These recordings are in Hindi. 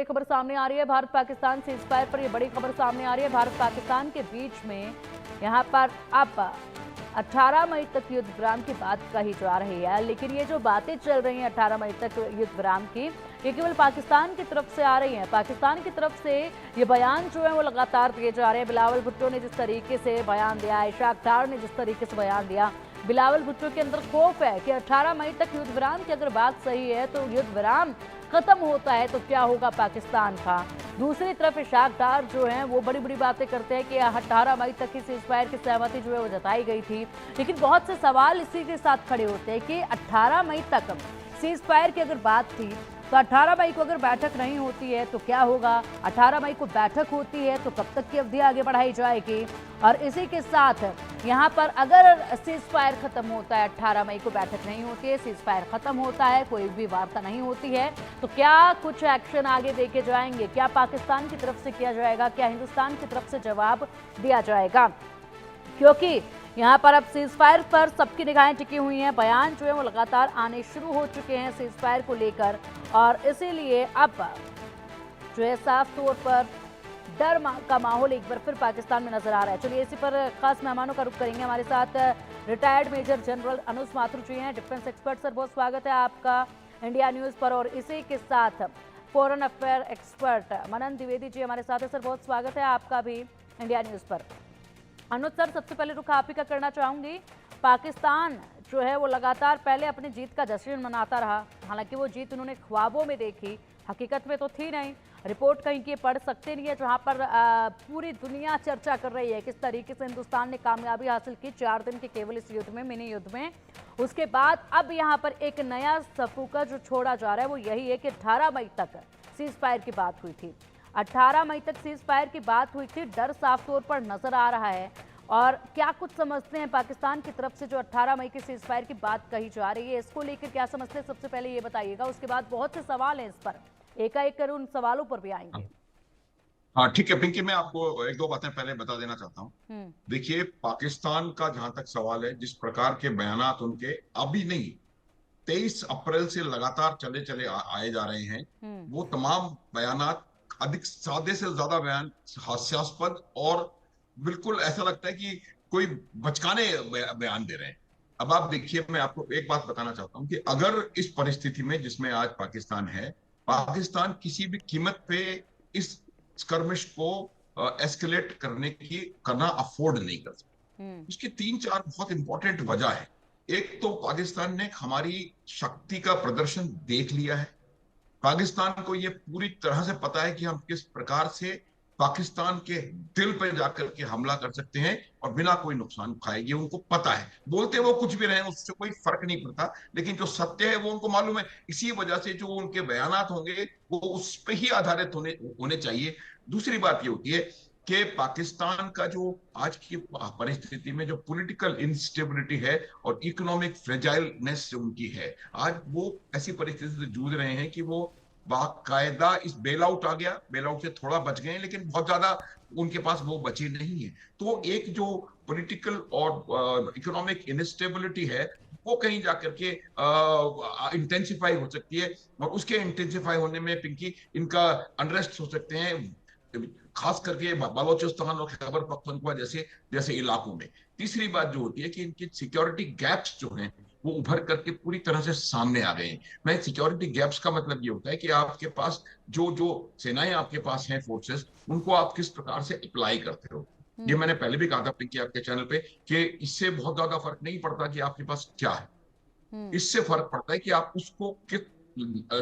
खबर सामने आ रही है। भारत पाकिस्तान सीज फायर पर यह बड़ी खबर सामने आ रही है। भारत पाकिस्तान के बीच में यहां पर अब 18 मई तक युद्ध विराम की बात कही जा रही है, लेकिन ये जो बातें चल रही हैं 18 मई तक युद्ध विराम की, ये केवल पाकिस्तान की तरफ से आ रही हैं। पाकिस्तान की तरफ से ये बयान जो है वो लगातार दिए जा रहे हैं। बिलावल भुट्टो ने जिस तरीके से बयान दिया, इशाक डार ने जिस तरीके से बयान दिया, बिलावल भुट्टो के अंदर खौफ है कि 18 मई तक युद्ध विराम की अगर बात सही है तो युद्ध विराम खत्म होता है तो क्या होगा पाकिस्तान का। दूसरी तरफ इशाक डार जो हैं वो बड़ी बड़ी बातें करते हैं कि 18 मई तक की सीज फायर की सहमति जो है वो जताई गई थी, लेकिन बहुत से सवाल इसी के साथ खड़े होते हैं कि 18 मई तक सीज फायर की अगर बात थी तो 18 मई को अगर बैठक नहीं होती है तो क्या होगा, 18 मई को बैठक होती है तो कब तक की अवधि आगे बढ़ाई जाएगी। और इसी के साथ यहाँ पर अगर सीज फायर खत्म होता है, 18 मई को बैठक नहीं होती है, सीज फायर खत्म होता है, कोई भी वार्ता नहीं होती है, तो क्या कुछ एक्शन आगे देके जाएंगे, क्या पाकिस्तान की तरफ से किया जाएगा, क्या हिंदुस्तान की तरफ से जवाब दिया जाएगा। क्योंकि यहाँ पर अब सीज फायर पर सबकी निगाहें टिकी हुई हैं। बयान जो है वो लगातार आने शुरू हो चुके हैं सीज फायर को लेकर, और इसीलिए अब जो है साफ तौर पर डर का माहौल एक बार फिर पाकिस्तान में नजर आ रहा है। चलिए इसी पर खास मेहमानों का रुख करेंगे। हमारे साथ रिटायर्ड मेजर जनरल अनुज माथुर जी हैं, डिफेंस एक्सपर्ट। सर बहुत स्वागत है आपका इंडिया न्यूज पर। और इसी के साथ फॉरेन अफेयर एक्सपर्ट मनन द्विवेदी जी हमारे साथ है। सर बहुत स्वागत है आपका भी इंडिया न्यूज पर। अनुज सर, सबसे पहले रुख आप ही का करना चाहूंगी। पाकिस्तान जो है वो लगातार पहले अपनी जीत का जश्न मनाता रहा, हालांकि वो जीत उन्होंने ख्वाबों में देखी, हकीकत में तो थी नहीं। रिपोर्ट कहीं की पढ़ सकते नहीं है जहां पर पूरी दुनिया चर्चा कर रही है किस तरीके से हिंदुस्तान ने कामयाबी हासिल की 4 दिन के केवल इस युद्ध में, मिनी युद्ध में। उसके बाद अब यहाँ पर एक नया सफूका जो छोड़ा जा रहा है वो यही है कि 18 मई तक सीज फायर की बात हुई थी। 18 मई तक सीज फायर की बात हुई थी, डर साफ तौर पर नजर आ रहा है। और क्या कुछ समझते हैं पाकिस्तान की तरफ से जो 18 मई की सीज फायर की बात कही जा रही है, इसको लेकर क्या समझते हैं, सबसे पहले ये बताइएगा। उसके बाद बहुत से सवाल हैं इस पर, एकाएक कर उन सवालों पर भी आएंगे। हाँ ठीक है पिंकी, मैं आपको एक दो बातें पहले बता देना चाहता हूँ। हम्म। देखिए, पाकिस्तान का जहां तक सवाल है, जिस प्रकार के बयानात उनके अभी नहीं 23 अप्रैल से लगातार चले चले आए जा रहे हैं, हम्म। वो तमाम बयानात अधिक सादे से ज्यादा बयान हास्यास्पद और बिल्कुल ऐसा लगता है कि कोई बचकाने बयान दे रहे हैं। अब आप देखिए, मैं आपको एक बात बताना चाहता हूं कि अगर इस परिस्थिति में जिसमें आज पाकिस्तान है, हम्म। पाकिस्तान किसी भी कीमत पे इस स्कर्मिश को एस्केलेट करना अफोर्ड नहीं कर सकता। हम्म। उसकी 3-4 बहुत इंपॉर्टेंट वजह है। एक तो पाकिस्तान ने हमारी शक्ति का प्रदर्शन देख लिया है। पाकिस्तान को यह पूरी तरह से पता है कि हम किस प्रकार से पाकिस्तान के दिल पर जाकर के हमला कर सकते हैं और बिना कोई नुकसान खाए। ये उनको पता है, बोलते वो कुछ भी रहे, उससे कोई फर्क नहीं पड़ता, लेकिन जो सत्य है वो उनको मालूम है। इसी वजह से जो उनके बयानात होंगे वो उस पर ही आधारित होने होने चाहिए। दूसरी बात ये होती है कि पाकिस्तान का जो आज की परिस्थिति में जो पॉलिटिकल इंस्टेबिलिटी है और इकोनॉमिक फ्रेजाइलनेस उनकी है, आज वो ऐसी परिस्थिति से जूझ रहे हैं कि वो बाकायदा इस बेल आउट आ गया, बेल आउट से थोड़ा बच गए, लेकिन बहुत ज्यादा उनके पास वो बची नहीं है। तो एक जो पॉलिटिकल और इकोनॉमिक इनस्टेबिलिटी है वो कहीं जाकर के इंटेंसिफाई हो सकती है, और उसके इंटेंसिफाई होने में पिंकी इनका अनरेस्ट हो सकते हैं, खास करके बलोचिस्तान और खैबर पख्तूनख्वा जैसे जैसे इलाकों में। तीसरी बात जो होती है कि इनकी सिक्योरिटी गैप्स जो हैं वो उभर करके पूरी तरह से सामने आ गए हैं। मैं सिक्योरिटी गैप्स का मतलब ये होता है कि आपके पास जो जो सेनाएं आपके पास हैं, फोर्सेस, उनको आप किस प्रकार से अप्लाई करते हो। ये हम्म। मैंने पहले भी कहा था पिंकी आपके चैनल पे कि इससे बहुत ज्यादा फर्क नहीं पड़ता कि आपके पास क्या है, हम्म। इससे फर्क पड़ता है कि आप उसको किस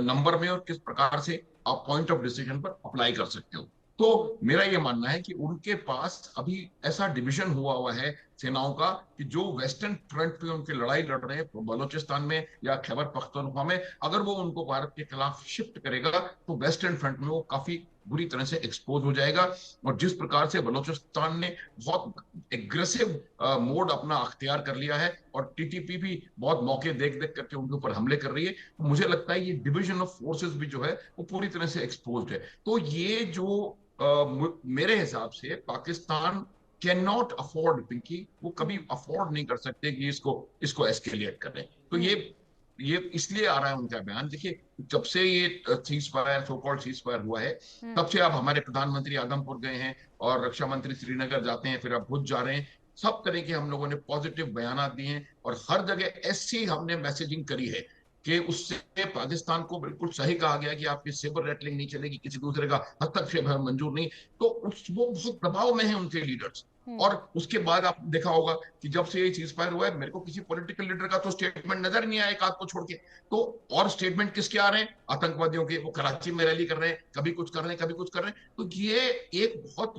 नंबर में और किस प्रकार से आप पॉइंट ऑफ डिसीजन पर अप्लाई कर सकते हो। हम्म। तो मेरा ये मानना है कि उनके पास अभी ऐसा डिवीजन हुआ हुआ है सेनाओं का कि जो वेस्टर्न फ्रंट पे उनकी लड़ाई लड़ रहे हैं बलूचिस्तान में या खैबर पख्तूनख्वा में, अगर वो उनको भारत के खिलाफ शिफ्ट करेगा तो वेस्टर्न फ्रंट में वो काफी बुरी तरह से एक्सपोज हो जाएगा। और जिस प्रकार से बलूचिस्तान ने बहुत एग्रेसिव मोड अपना अख्तियार कर लिया है और टीटीपी भी बहुत मौके देख देख करके उनके ऊपर हमले कर रही है, तो मुझे लगता है ये डिवीजन ऑफ फोर्सेस भी जो है वो पूरी तरह से एक्सपोज्ड है। तो ये जो मेरे हिसाब से Pakistan can not afford Pinky, वो कभी हम्म। अफोर्ड नहीं कर सकते कि इसको इसको एस्केलेट करें। तो ये हम्म। ये इसलिए आ रहा है उनका बयान। देखिए, जब से ये cease fire, so called cease fire हुआ है, तब से अब हमारे प्रधानमंत्री आदमपुर गए हैं और रक्षा मंत्री श्रीनगर जाते हैं, फिर अब भुज जा रहे हैं। सब तरह के हम लोगों ने पॉजिटिव बयान दिए हैं और हर जगह ऐसी हमने मैसेजिंग करी है कि उससे पाकिस्तान को बिल्कुल सही कहा गया कि आपकी सेबर रेटलिंग नहीं चलेगी, किसी दूसरे का हस्तक्षेप है मंजूर नहीं। तो वो बहुत दबाव में है उनके लीडर्स। और उसके बाद आप देखा होगा कि जब से ये चीज फायर हुआ है, मेरे को किसी पॉलिटिकल लीडर का तो स्टेटमेंट नजर ही नहीं आया, एक आध को छोड़ के। तो और स्टेटमेंट किसके आ रहे हैं? आतंकवादियों के। वो कराची में रैली कर रहे हैं, कभी कुछ कर रहे हैं, कभी कुछ कर रहे हैं। तो ये एक बहुत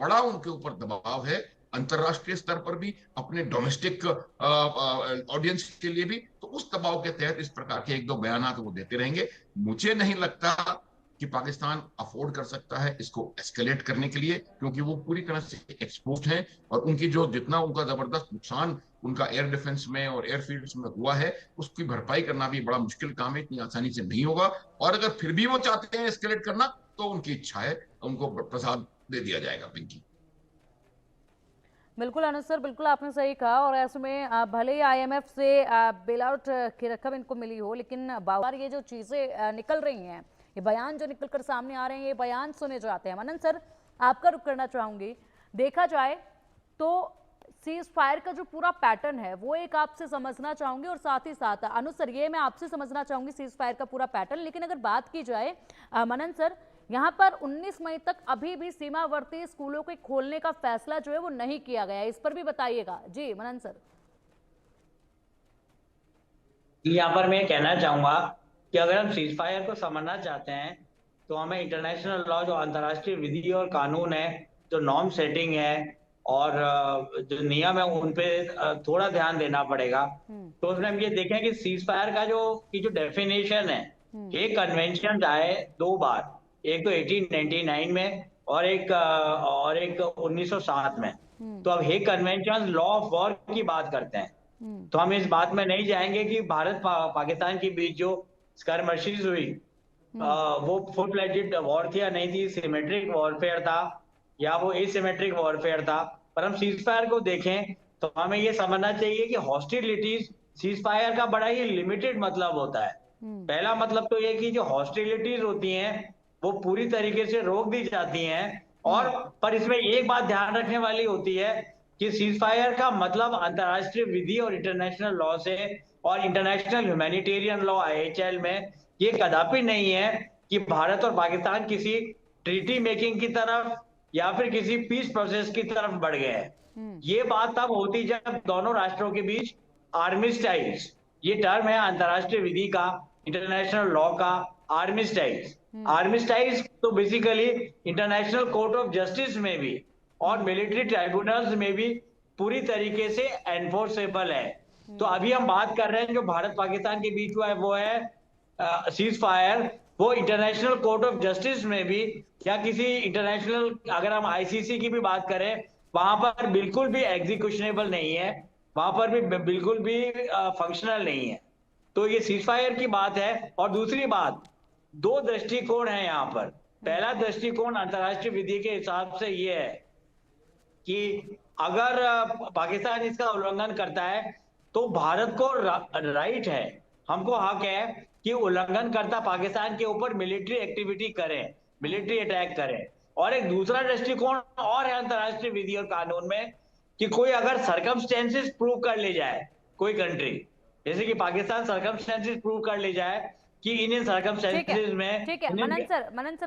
बड़ा उनके ऊपर दबाव है, अंतरराष्ट्रीय स्तर पर भी, अपने डोमेस्टिक ऑडियंस के लिए भी। तो उस दबाव के तहत इस प्रकार के एक दो बयान वो देते रहेंगे। मुझे नहीं लगता कि पाकिस्तान अफोर्ड कर सकता है इसको एस्केलेट करने के लिए, क्योंकि वो पूरी तरह से एक्सपोज्ड है और उनकी जो जितना उनका जबरदस्त नुकसान उनका एयर डिफेंस में और एयरफील्ड्स में हुआ है, उसकी भरपाई करना भी बड़ा मुश्किल काम है, इतनी आसानी से नहीं होगा। और अगर फिर भी वो चाहते हैं एस्केलेट करना, तो उनकी इच्छा है, उनको प्रसाद दे दिया जाएगा। पिंकी, बिल्कुल अनुज सर, बिल्कुल आपने सही कहा। और ऐसे में भले ही आईएमएफ से बेल आउट की रकम इनको मिली हो, लेकिन बार ये जो चीज़ें निकल रही हैं, ये बयान जो निकल कर सामने आ रहे हैं, ये बयान सुने जाते हैं। मनन सर, आपका रुख करना चाहूँगी। देखा जाए तो सीज फायर का जो पूरा पैटर्न है वो एक आपसे समझना चाहूँगी, और साथ ही साथ अनुज सर ये मैं आपसे समझना चाहूँगी सीज फायर का पूरा पैटर्न। लेकिन अगर बात की जाए मनन सर, यहाँ पर 19 मई तक अभी भी सीमावर्ती स्कूलों के खोलने का फैसला जो है वो नहीं किया गया है, इस पर भी बताइएगा। जी मनन सर। यहाँ पर मैं कहना चाहूंगा कि अगर हम सीज फायर को समझना चाहते हैं तो हमें इंटरनेशनल लॉ, जो अंतर्राष्ट्रीय विधि और कानून है, जो नॉर्म सेटिंग है और जो नियम है, उन पे थोड़ा ध्यान देना पड़ेगा। तो उसमें हम ये देखें कि सीज फायर का जो डेफिनेशन है, एक कन्वेंशन आए दो बार, एक तो 1899 में और एक 1907 में। तो अब Hague convention law of war की बात करते हैं। तो हम इस बात में नहीं जाएंगे कि भारत पाकिस्तान के बीच जो स्कर्मशिश हुई वो फुल फ्लेजेड वॉर थी या नहीं थी, सिमेट्रिक वॉरफेयर था या वो एसिमेट्रिक वॉरफेयर था। पर हम सीज फायर को देखें तो हमें ये समझना चाहिए कि हॉस्टिलिटीज, सीज फायर का बड़ा ही लिमिटेड मतलब होता है। पहला मतलब तो ये कि जो हॉस्टिलिटीज होती हैं वो पूरी तरीके से रोक दी जाती हैं। और पर इसमें एक बात ध्यान रखने वाली होती है कि सीज फायर का मतलब अंतर्राष्ट्रीय विधि और इंटरनेशनल लॉ से और इंटरनेशनल ह्यूमैनिटेरियन लॉ IHL में ये कदापि नहीं है कि भारत और पाकिस्तान किसी ट्रीटी मेकिंग की तरफ या फिर किसी पीस प्रोसेस की तरफ बढ़ गए हैं। ये बात तब होती जब दोनों राष्ट्रों के बीच आर्मिस्टाइज, ये टर्म है अंतर्राष्ट्रीय विधि का, इंटरनेशनल लॉ का, आर्मिस्टाइज। आर्मिस्टाइज तो basically international court of justice में भी और मिलिट्री ट्राइब्यूनल्स में भी पूरी तरीके से एनफोर्सेबल है। तो अभी हम बात कर रहे हैं जो भारत पाकिस्तान के बीच हुआ है वो है सीज फायर, वो इंटरनेशनल कोर्ट ऑफ जस्टिस में भी या किसी इंटरनेशनल, अगर हम ICC की भी बात करें, वहां पर बिल्कुल भी एग्जीक्यूशनेबल नहीं है, वहां पर भी बिल्कुल भी फंक्शनल नहीं है। तो ये सीज फायर की बात है। और दूसरी बात, दो दृष्टिकोण है यहाँ पर। पहला दृष्टिकोण अंतर्राष्ट्रीय विधि के हिसाब से ये है कि अगर पाकिस्तान इसका उल्लंघन करता है तो भारत को राइट है, हमको हक है कि उल्लंघनकर्ता पाकिस्तान के ऊपर मिलिट्री एक्टिविटी करें, मिलिट्री अटैक करें। और एक दूसरा दृष्टिकोण और है अंतर्राष्ट्रीय विधि और कानून में कि कोई अगर सर्कमस्टेंसेस प्रूव कर ले जाए, कोई कंट्री जैसे कि पाकिस्तान सर्कमस्टेंसेस प्रूव कर ले जाए कि इन सर्कमस्टेंसेस में ठीक है मनन सर